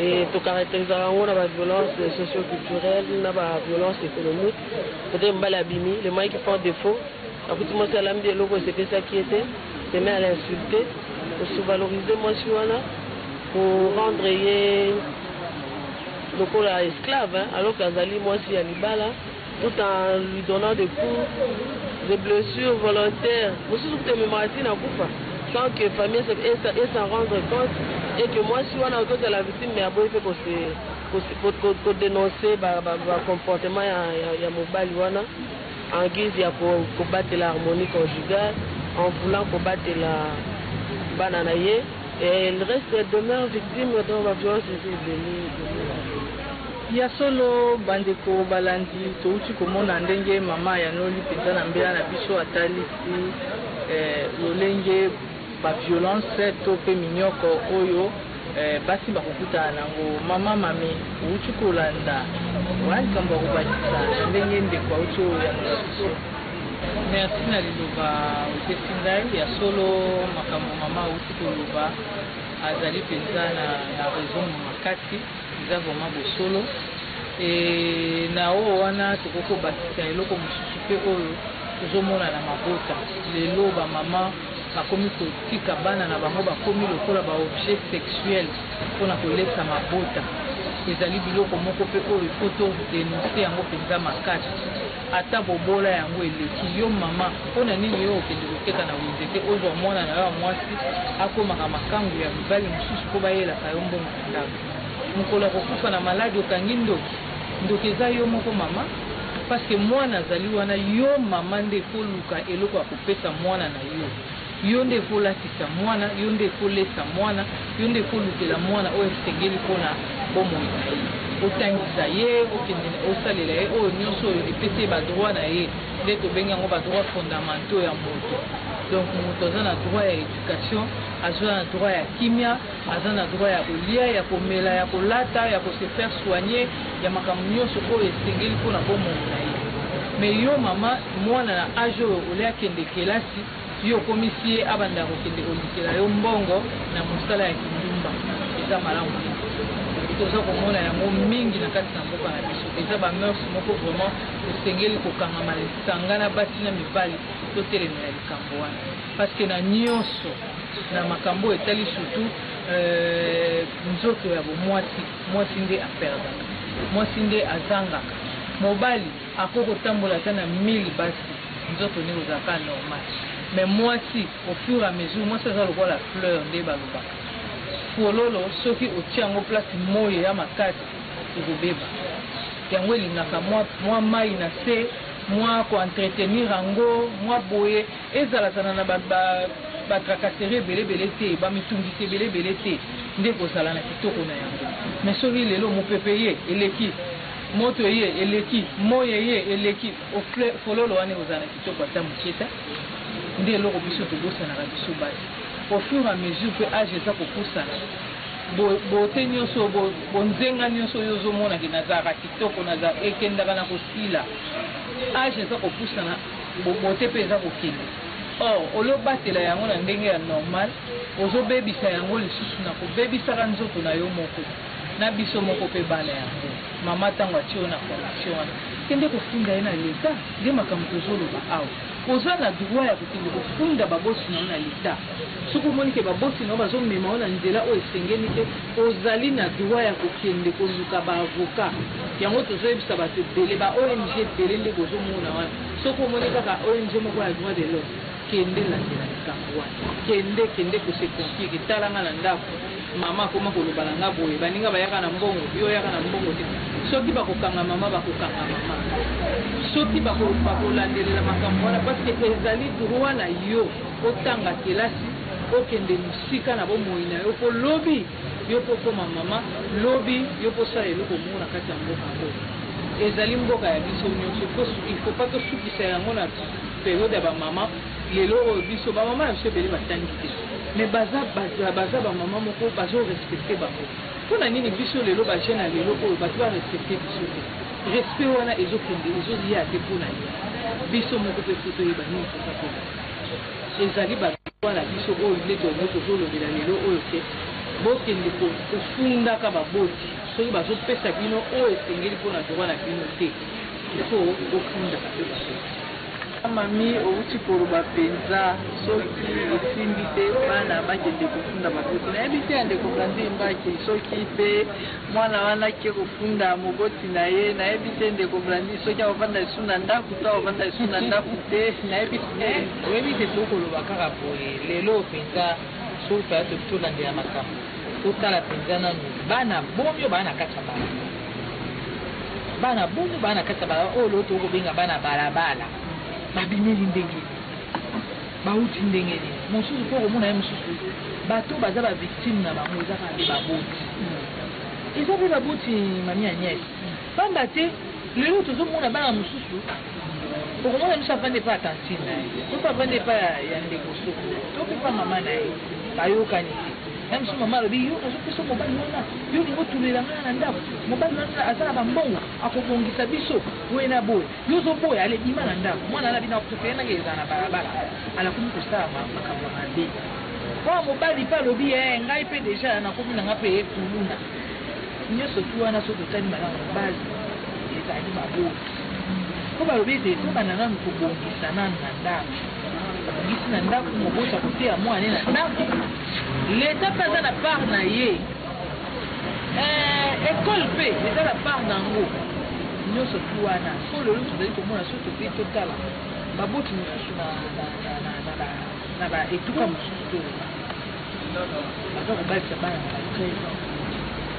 et to caractériser la violence socio-culturelle, la violence économique, peut-être Mbalabimi, les moyens qui font défaut. Après tout le monde s'est dit c'était ça qui était, c'est mis à l'insulter, pour sous-valoriser moi pour rendre le corps esclave, hein, alors qu'Azali moi si Alibala, tout en lui donnant des coups, des blessures volontaires. Moi je trouve que Martine a coupé. Sans que la famille s'en rendre compte et que moi si on a autour de la victime mais après il faut dénoncer le comportement ya mobali wana en guise ya combattre l'harmonie conjugale en voulant combattre la bananaye et le reste demeure victime de la violence ya solo bandeko balandi touti komona ndenge mama ya noli penza na mbela na biso atalisi lolenge ba violence to pe minyoko oyo basi bakokutana nango mama mami uchi kolanda walikambo kubakisa ndenge ndeko uchi ya discussion. Merci na liloba opesi ngai ya solo makambo mama uchi koloba azali penza na raison makasi eza vraiment bosolo na oyo wana tokoko bakisa eloko mosusu pe oyo tozomona na mabota lelo bamama bakomi kotika bana na bango bakomi lokola baobjet sexuel mpona kolesa mabota ezali biloko moko mpe oyo ifo todenonse yango mpenza makasi ata bobola yango eleki yo mama mpona nini yo okende koketa na wenze te ozwa mwana na yo ya mwasi akomaka makangu ya mibali mosusu mpo bayelaka yo mbongo na ndako mokolo ya kokufa na maladi okangi ndoki eza yo moko mama parce que mwana azali wana yo mama nde koluka eloko ya kopesa mwana na yo nde kolatisa mwana yo nde kolesa mwana yo nde kolukela mwana oyo esengeli mpona bomoi na ye otangisa ye okende osalela ye oyo nyonso oyo epesi ye badroit na ye nde tobengi yango badroit fondamentaux ya moto. Donc moto aza na droit ya éducation, aza na droit ya kimia, aza na droit ya kolia, ya komela, ya kolata, ya kose faire soigner, ya makambo nyonso oyo esengeli mpona bomoi na ye. Mais yo mama mwana na age oyo olia kende kelasi yo komisi ye abanda kokende kolikela yo mbongo na mosala ya kindumba eza malamu toza komona yango mingi na kati na mboka na biso eza bameurs moko vraiment osengeli kokangama lisanga na basi na mibali totelemela likambo wana parce que na nyonso na makambo etali surtout nzoto ya bomwasi nde aperdaka mwasi nde azangaka mobali akokotambola ata na 1000 basi nzoto nde ozalaka normal. Mais moi si, au fur et à mesure, moi c'est ça le la fleur de Baluba. Fololo, ceux qui obtiennent en place moye à ma carte, c'est le bébé. Yango linaka moi mai na se, moi ko entretenir ango, moi boye, ezalaka na ba tracasserie belé te, ba mitungisi belé te, nde ko sala na kitoko na yango. Mais soki lelo mo pepeye eleki moto ye eleki moye ye eleki au fololo wane ozana kitoko ata muketa. Nde eloko biso tobosanaka biso basi au fur et à mesure mpe age eza kopusana bote nyonso bonzenga nyonso oyo ozomonaki nazalaka kitoko ekendaka na kosila age eza kopusana bote mpe eza kokende or olobatela yango na ndenge ya normal ozobebisa yango lisusu na kobebisaka nzoto na yo moko na biso moko mpe bana yango mama ntango atio na formation wana kende kofunda ye na leta nde makambo tozoloba awa oza na droit ya kokende kofunda babosi na yo na leta soki omoni ke babosi na yo bazomema yo na nzela oyo esengeli te ozali na droit ya kokende koluka baavocat yango tozoyebisa bato ebele ba ONG ebele nde bozomona wana soki omoni kaka ONG moko ya droit de l'homme kende landela likambo wana kende kose confier talanga na ndako mama akoma koloba na nga boye baninga bayaka na mbongo yo oyaka na mbongo te soki bakokanga mama bakokanga mama soki bakolandelela makambo wana parce que ezali droit na yo otanga kelasi okende mosika na bomoi na yo po lobi yo po koma mama lobi yo po sala eloko mongo na kati ya mboka oyo ezali mboka ya biso nyonso il faut pas tosukisa yango na période ya bamama lelo oyo biso bamama ya biso ebele batandi te mais baza bamama moko bazorespecte bango mpona nini biso lelo bajeune ya lelo oyo bato barespecte biso te respect wana ezokende ezolia te mpona ye biso moko mpe fo toyeba nini toza mpona ezali bato wana biso oyo nde tongo tozolobela lelo oyo te bokende kofundaka baboti soki bazopesa bino oyo esengeli mpona droit na bino te ifo ofundaka mpe baboti. Mami outi koloba mpenza soki esimbi te bana bakende kofunda baboti nayebi te ya ndeko Brandi Mbaki soki mpe mwana wana ake kofunda moboti na ye nayebi te ndeko Brandi soki akofanda esu na ndako to akofanda esu na ndako te nayebi te oyebi te tokoloba kaka boye lelo mpenza soki mpe tolandela makambo totala mpenza nanu bana bomio baa na kati ya balabala bana bomio baa na kati ya balabala oyo lelo tokobenga bana balabala babimeli ndenge bauti ndenge nini mosusu mpo komona ye mosusu bato baza bavictime na bango eza kaka nde baboti eza mpe baboti mami Agnès pamba te lelo tozomona bana mosusu okomona miso avande epa ya tantine na ye to mpe avande epa ya ndeko soko to mpe mpa mama na ye bayokani te même si mama alobi yo nazopesa mobali wana yo lingo tulela ngai na ndako mobali wana aza na bambongo akobongisa biso boye na boye yo ozoboya ale bima na ndako mwana alabi na prefere nanga eza na balabala alakomi kosala makambo ya mabe oyo mobali mpe alobi ngai mpe deja nakomi nanga mpe kuluna nyonso tu wana soki otali malamu base ezali baboti po balobi ete tobanda nanu kobongisa nanu na ndako babongisi na ndako moboti akoteya mwana na ndako leta mpe aza na part na ye ekole mpe eza na part na yango nyonso tu wana so lelo tozali komona so tope totala baboti mosusu na baetuka mosusu to baza kobalisa bana na batresa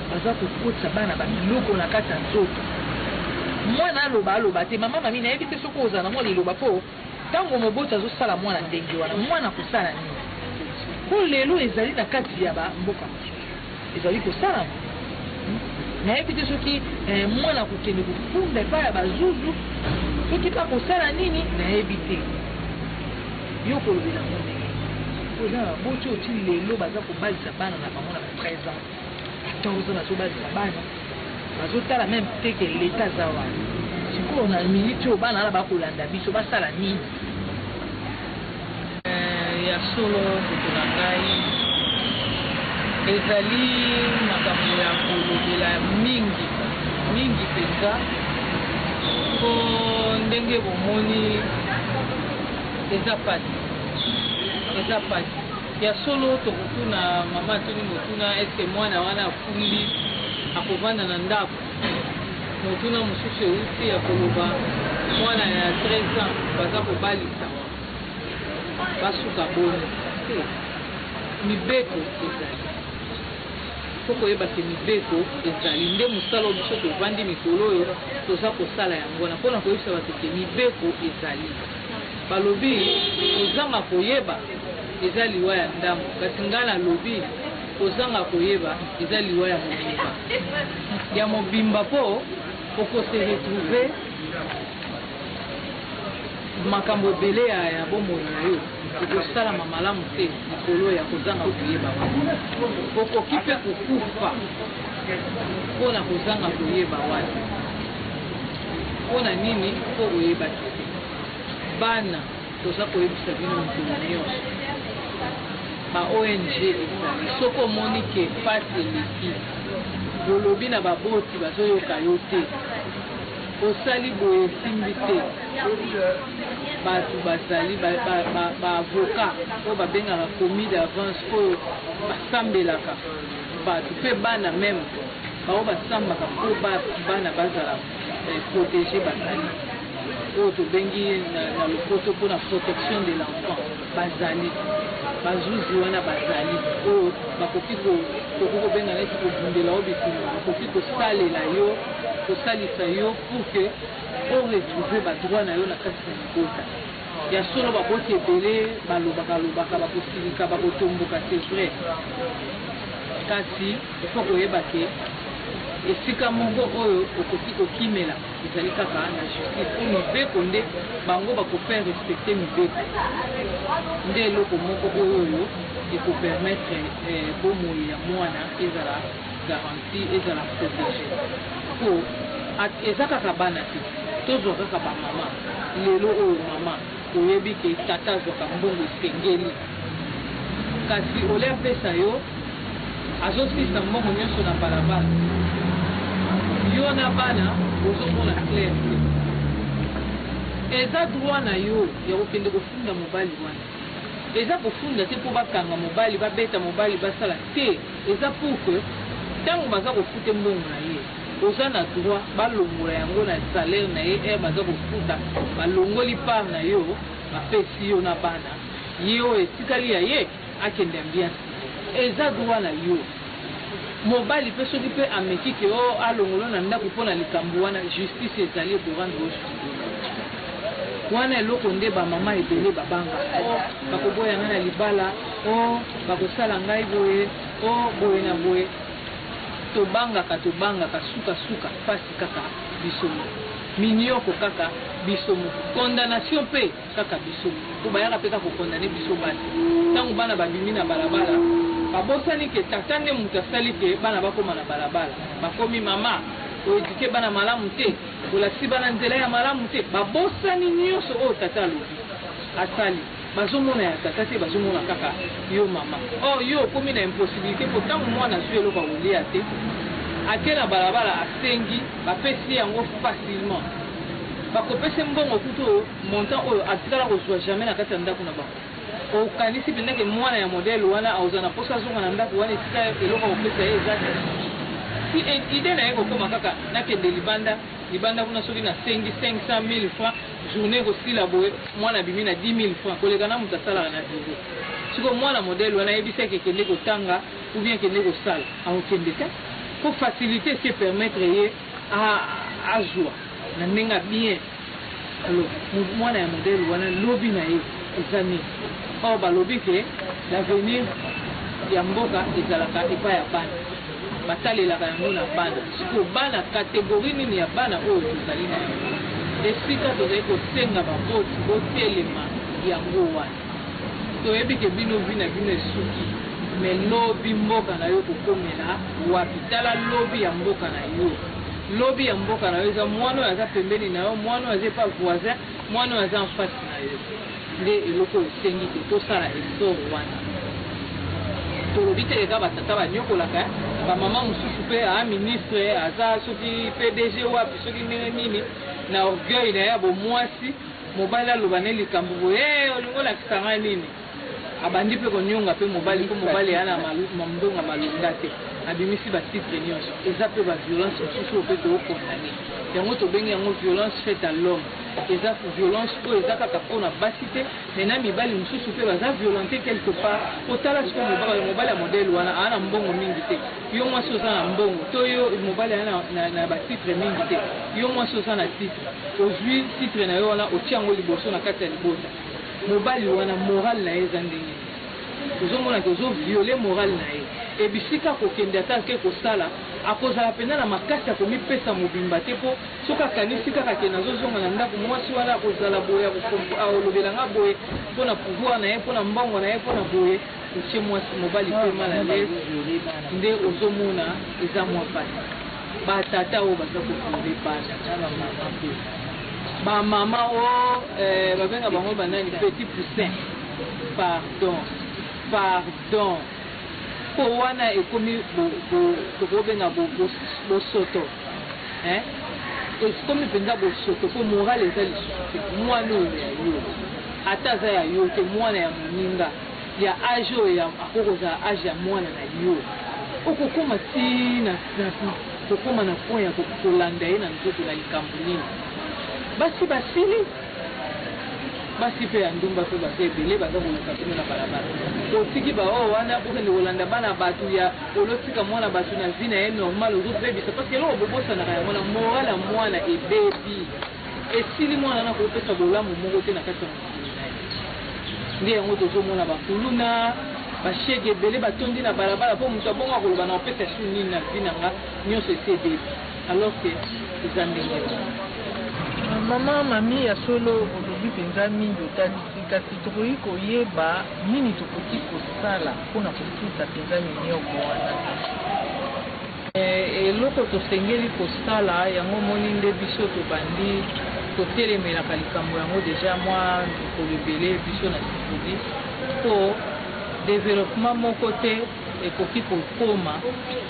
baza kokotisa bana babiloko na kati ya nzoto mwana aloba te mama mami nayebi te soki ozala na mwana liloba mpo ntango moboti azosala mwana ndenge wana mwana kosala nini po lelo ezali na kati ya bamboka ezali kosala nayebi te soki mwana kokende kofunda epai ya bazuzu soki mpa kosala nini nayebi te yo kolobela ngo ndenge oza na baboti oti lelo baza kobalisa bana na bango na ba 13 ans atangoza bazobalisa bana bazotala meme te ke leta aza wana sikoyo na miniti oyo bana wana bakolanda biso basala nini ya solo koto na ngai ezali makambo ya kolobela mingi mpenza po ndenge bomoni eza pati ya solo tokotuna mama tuni motuna eske mwana wana afundi akovanda na ndako motuna mosusu euti ya koloba mwana ya 13 ans baza kobalisa basuka boni mibeko ezali po koyeba ke mibeko ezali nde mosala oyo biso tovandi mikolo oyo toza kosala yango wana mpona koyebisa bato ke mibeko ezali balobi kozanga koyeba eza liwa ya ndambo kasi ngai nalobi kozanga koyeba eza liwa ya mobimba mpo okose retrouve makambo ebele ya bomoi na yo ekosalama malamu te likolo ya kozanga koyeba wana okoki mpe kokufa mpona kozanga koyeba wana mpona nini mpo oyebaki te bana toza koyebisa bino mikolo nyonso ba ONG ezali soki omoni ke pasi eleki bolobi na baboti bazoyoka yo te osali boye esimbi te bato bazali baavoka oyo babengaka commis d'avance oyo basambelaka bato mpe bana meme bao basambaka mpo bana bazala protege bazali oyo tobengi na lopoto mpona protection de l'enfant bazali bazuzi wana bazali oyo bakoki kobenga neti kobundela yo bitumba bakoki kosalela yo kosalisa yo pour que oretrouve badroit na yo na kati ya libota ya solo baboti ebele balobaka bakosilika bakotomboka c'est vrai kasi ifo koyeba ke esika moko oyo okoki kokimela ezali kaka na justice po mibeko nde bango bakofaire respecte mibeko nde eloko moko oyo ekopermettre bomoi ya mwana ezala garanti ezala protege po eza kaka bana te tozwa kaka bamama lelo oyo mama oyebi ke tata azwaka mbongo esengeli kasi ole apesa yo azosisa mbongo nyonso na balabala yo na bana ozomona clair eza droit na yo ya kokende kofunda mobali wana eza kofunda te mpo bakanga mobali babeta mobali basala te eza pour que ntango baza kofuta mbongo na ye oza na droit balongola yango na salaire na ye baza kofuta balongoli part na yo bapesi yo na bana ye oyo etikali ya ye akende ambiance eza droit na yo mobali mpe soki mpe ameki ke o alongolo na ndako mpo na likambo wana justice ezali ekorendre o justice wana eloko nde bamama ebele babanga bakoboya ngai na libala bakosala ngai boye boye na boye tobangaka suka pasi kaka bisomo minioko kaka bisomo condamnation mpe kaka bisomo po bayaka mpe kaka kokondane biso basi ntango bana babimi na balabala babosani ke tata nde moto asali ke bana bakóma na balabala bakomi mama oedike bana malamu te olakisi bana nzela ya malamu te babosani nyonso oyo tata alobi asali bazomona ya tata te bazomona kaka yo mama yo okomi na impossibilité po ntango mwana azwi eloko akolia te ake na balabala asengi bapesi yango facilement bakopesa mbongo kutu montant oyo atikala kozwa jamais na kati ya ndako na bango okanisi pendeke mwana ya modele wana aoza na posa azonga na ndako wana esika eloko akopesa ye eza si ide na ye kokoma kaka nakende libanda kuna soki na sengi 500,000 francs journée kosila boye mwana abimi na 10,000 francs koleka na moto asalaka na bureau siko mwana modele wana ayebisaki ekende kotanga ou bien ekende kosala akokende te po facilité se permettre ye azwa na ndenge bien alors mwana ya modele wana lobi na ye eza nini balobi ke l'avenir ya mboka ezalaka epai ya bana batalelaka yango na bana siko bana kategori nini ya bana oyo tozali na yango esika tozali kosenga baboti botelema yango wana toyebi ke bino vi na bino esuki me lobi mboka na yo kokomela wapi tala lobi ya mboka na yo lobi ya mboka na yo eza mwana oyo aza pembeni na yo mwana oyo aza epa voisin mwana oyo aza en face na yo nde eloko esengi te tosala effort wana tolobi te eza batata banyokolaka bamama mosusu mpe ministre aza soki PDG wapi soki ndenge nini na orgueil na ye ya bomwasi mobali aloba ne likambo boye olingi olakisa ngai nini abandi mpe konyonga mpe mobali mpo mobali ya na ndonga malonga te abimisi batitre nyonso eza mpe baviolence mosusu oyo mpe tookondane yango tobengi yango violence faite à l'homme eza violence oyo eza kaka mpona basi te mena mibali mosusu mpe baza violente quelque part otala siko mobali ya modele wana aa na mbongo mingi te yo mwasi oza na mbongo to yo mobali aya na batitre mingi te yo mwasi oza na titre ozwi titre na yo wana otia yango liboso na kati ya libota mobali wana moral na ye eza ndenge ozomonaki ozoviole moral na ye ebisika kokende ata ke kosala akozala mpenza na makasi ya komipesa mobimba te mpo soki akanisi kaka ke nazozonga na ndako mwasi wana akozala boye olobelanga boye mpona pouvoir na ye mpona mbongo na ye mpona boye otie mwasi mobali mpe mala lese nde ozomona eza mwa pasi batata oyo baza koviole bana bamama oyo babenga bango banani petit poussin pardon po wana ekomi tokobenga bosoto ekomi mpenza bosoto po moral eza lisusu te mwana oyo ya yo ata aza ya yo te mwana ya moninga ya age oyo akokozala age ya mwana na yo okokoma tina tokoma na point ya kolanda ye na nzoto na likambo nini basi basili basi mpe ya ndumba mpe baza ebele baza koluka bino na balabala otiki baoyo wana okende kolanda bana bato ya olotika mwana bato na vi na ye normal ozobebisa parce que eloko bobosanaka yango na moral ya mwana ebebi esili mwana na kopesa bolamu moko te na kati ya mokili na ye nde yango tozomona bakuluna bashege ebele batondi na balabala mpo moto abongo akoloba na opesa su nini na vi nanga nyonso esi ebebi alors que eza ndenge mama mami ya solo olobi mpenza mingi otalisi kasi tokoki koyeba nini tokoki kosala mpona kosusa mpenza minioko wana eloko tosengeli kosala yango moni nde biso tobandi totelemelaka likambo yango deja mwa mikolo ebele biso na sikobi po développement moko te ekoki kokoma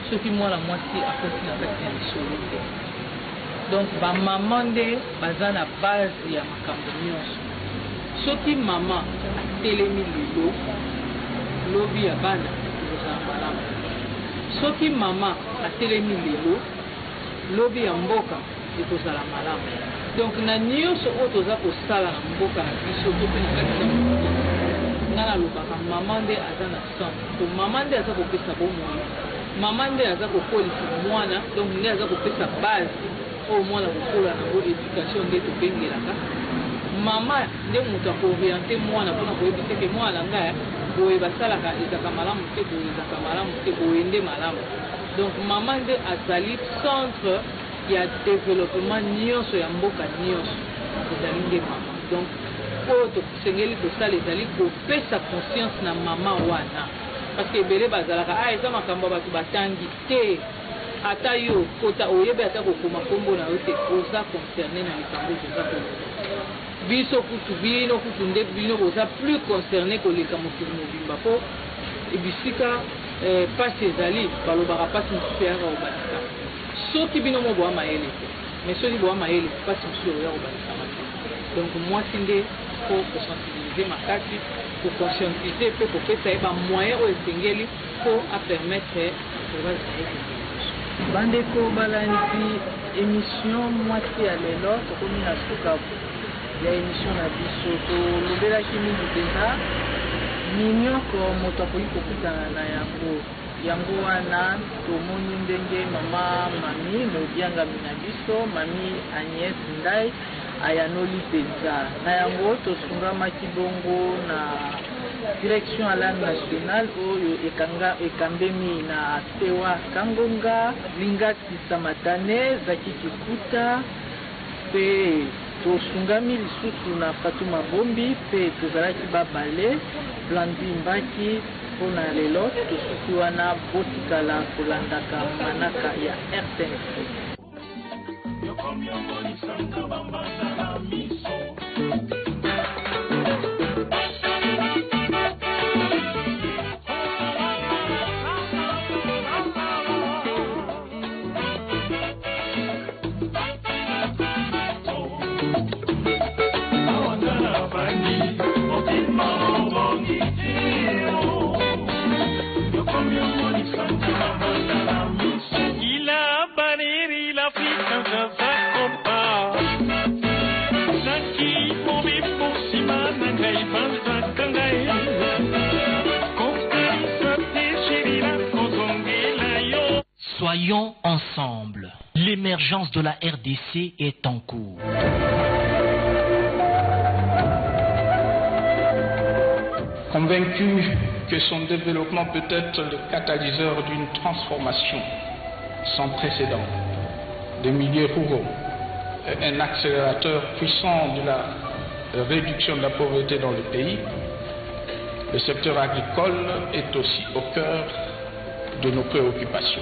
soki mwana mwasi akoti na kati ya lisolo te. Donc bamama nde baza na base ya makambo nyonso. Soki mama atelemi lelo lobi ya bana ekozala malamu. Soki mama atelemi lelo lobi ya mboka ekozala malamu. Donc na nyonso oyo toza kosala na mboka na biso to mpe na kati ya mboka nga nalobaka mama nde aza na centre. Po mama nde aza kopesa bomoi, mama nde aza kokolisa mwana, donc nde aza kopesa base oyo mwana kokola nango éducation nde tobengelaka. Mama nde moto akooriente mwana mpona koyebi teke mwana na ngai boye basalaka ezaka malamu te, boye ezaka malamu te, boye nde malamu. Donc mama nde azali centre ya développement nyonso ya mboka nyonso ezali nde mama. Donc oyo tosengeli kosala ezali kopesa conscience na mama wana, parce que ebele bazalaka eza makambo ya bato batangi te. Ata yo kota oyebi ata kokoma kombo na yo te, oza concerné na likambo toza koleka. Biso kutu bino kutu nde bino boza plus concerné koleka mokili mobimba mpo ebisika pasi ezali balobaka pasi mosusu eyaka kobanisama. Soki bino mo boya mayele te, mais soki boya mayele pasi mosusu oya kobanisama te. Donc mwasi nde po kosensibilize makasi, kokonscientize mpe kopesa ye bamoyen oyo esengeli mpo apermettre bazala. Bandeko balandi émission mwasi ya lelo tokomi na suka ya émission na biso tolobelaki mingi mpenza minyoko moto akoki kokutana na yango wana tomoni ndenge mama mami mobiangami na biso mami Agnès Ndai ayanoli mpenza na yango tosungamaki bongo na direction à la nationale oyo ekambemi na Tewa Kangonga, Lingati Samatane, Zaki Kikuta, pe tosungami lisusu na Fatuma Bombi, pe tozalaki babale, Blandi Mbaki, pona lelo, tosuki wana botikala kolandaka manaka ya RTNC. Soyons ensemble. L'émergence de la RDC est en cours. Convaincu que son développement peut être le catalyseur d'une transformation sans précédent des milieux ruraux, un accélérateur puissant de la réduction de la pauvreté dans le pays, le secteur agricole est aussi au cœur de nos préoccupations.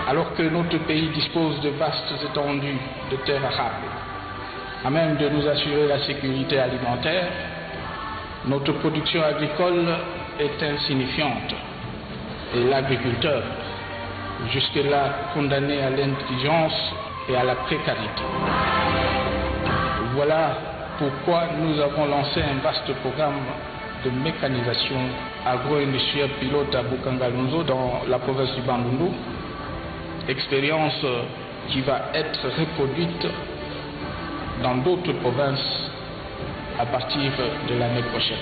Alors que notre pays dispose de vastes étendues de terres arables, à même de nous assurer la sécurité alimentaire, notre production agricole est insignifiante et l'agriculteur, jusque-là condamné à l'indigence et à la précarité. Voilà pourquoi nous avons lancé un vaste programme de mécanisation agro-industrielle pilote à Bukangalunzo dans la province du Bandundu, expérience qui va être reproduite dans d'autres provinces à partir de l'année prochaine.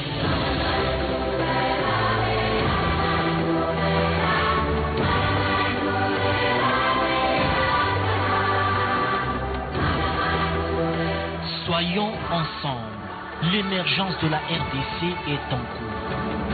Soyons ensemble. L'émergence de la RDC est en cours.